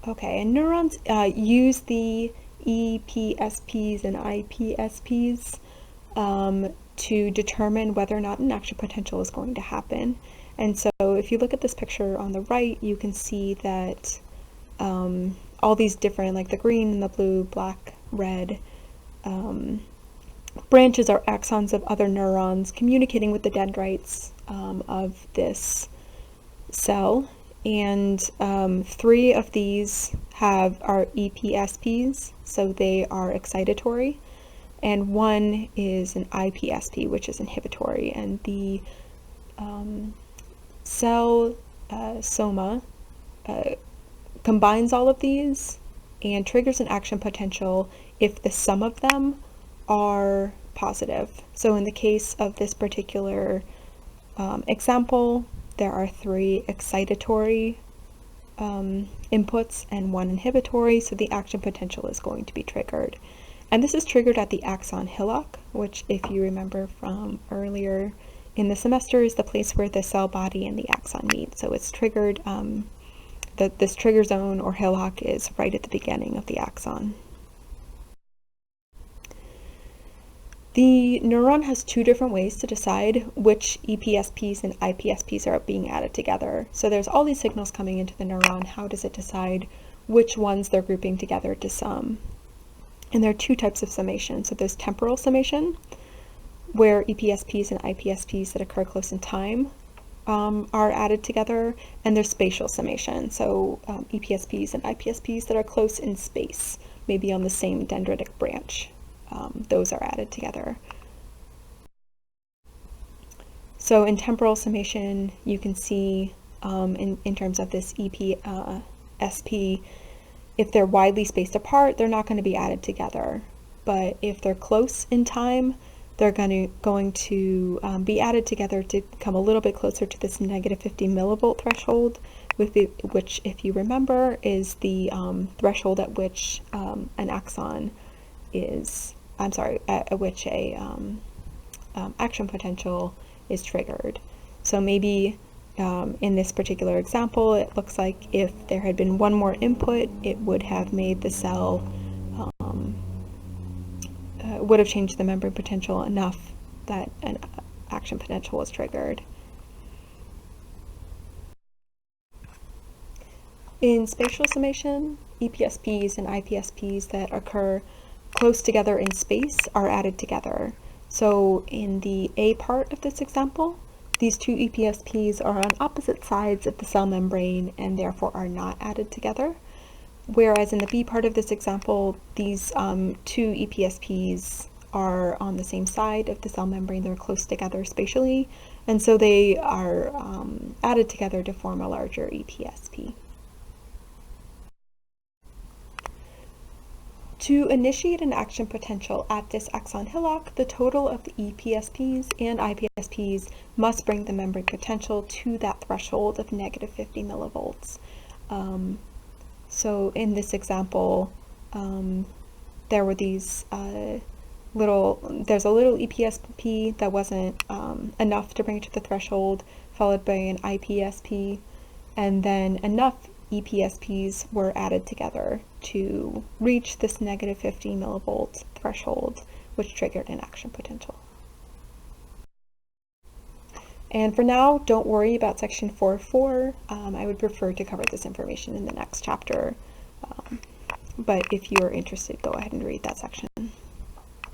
Okay, and neurons use the EPSPs and IPSPs to determine whether or not an action potential is going to happen. And so if you look at this picture on the right, you can see that all these different, like the green and the blue, black, red, branches are axons of other neurons communicating with the dendrites of this cell. And 3 of these are EPSPs, so they are excitatory, and 1 is an IPSP, which is inhibitory. And the cell soma combines all of these and triggers an action potential if the sum of them are positive. So in the case of this particular example, there are 3 excitatory inputs and 1 inhibitory, so the action potential is going to be triggered. And this is triggered at the axon hillock, which, if you remember from earlier in the semester, is the place where the cell body and the axon meet. So it's triggered, this trigger zone or hillock is right at the beginning of the axon. The neuron has 2 different ways to decide which EPSPs and IPSPs are being added together. So there's all these signals coming into the neuron. How does it decide which ones they're grouping together to sum? And there are 2 types of summation. So there's temporal summation, where EPSPs and IPSPs that occur close in time are added together, and there's spatial summation. So EPSPs and IPSPs that are close in space, maybe on the same dendritic branch. Those are added together. So in temporal summation, you can see in terms of this EPSP, if they're widely spaced apart, they're not going to be added together. But if they're close in time, they're going to be added together to come a little bit closer to this -50 millivolt threshold, which, if you remember, is the threshold at which an axon is, at which a action potential is triggered. So maybe in this particular example, it looks like if there had been 1 more input, it would have made the cell, would have changed the membrane potential enough that an action potential was triggered. In spatial summation, EPSPs and IPSPs that occur close together in space are added together. So in the A part of this example, these 2 EPSPs are on opposite sides of the cell membrane and therefore are not added together. Whereas in the B part of this example, these 2 EPSPs are on the same side of the cell membrane. They're close together spatially, and so they are added together to form a larger EPSP. To initiate an action potential at this axon hillock, the total of the EPSPs and IPSPs must bring the membrane potential to that threshold of -50 millivolts. So in this example, there were these there's a little EPSP that wasn't enough to bring it to the threshold, followed by an IPSP, and then enough EPSPs were added together to reach this -50 millivolt threshold, which triggered an action potential. And for now, don't worry about section 4.4. I would prefer to cover this information in the next chapter. But if you are interested, go ahead and read that section.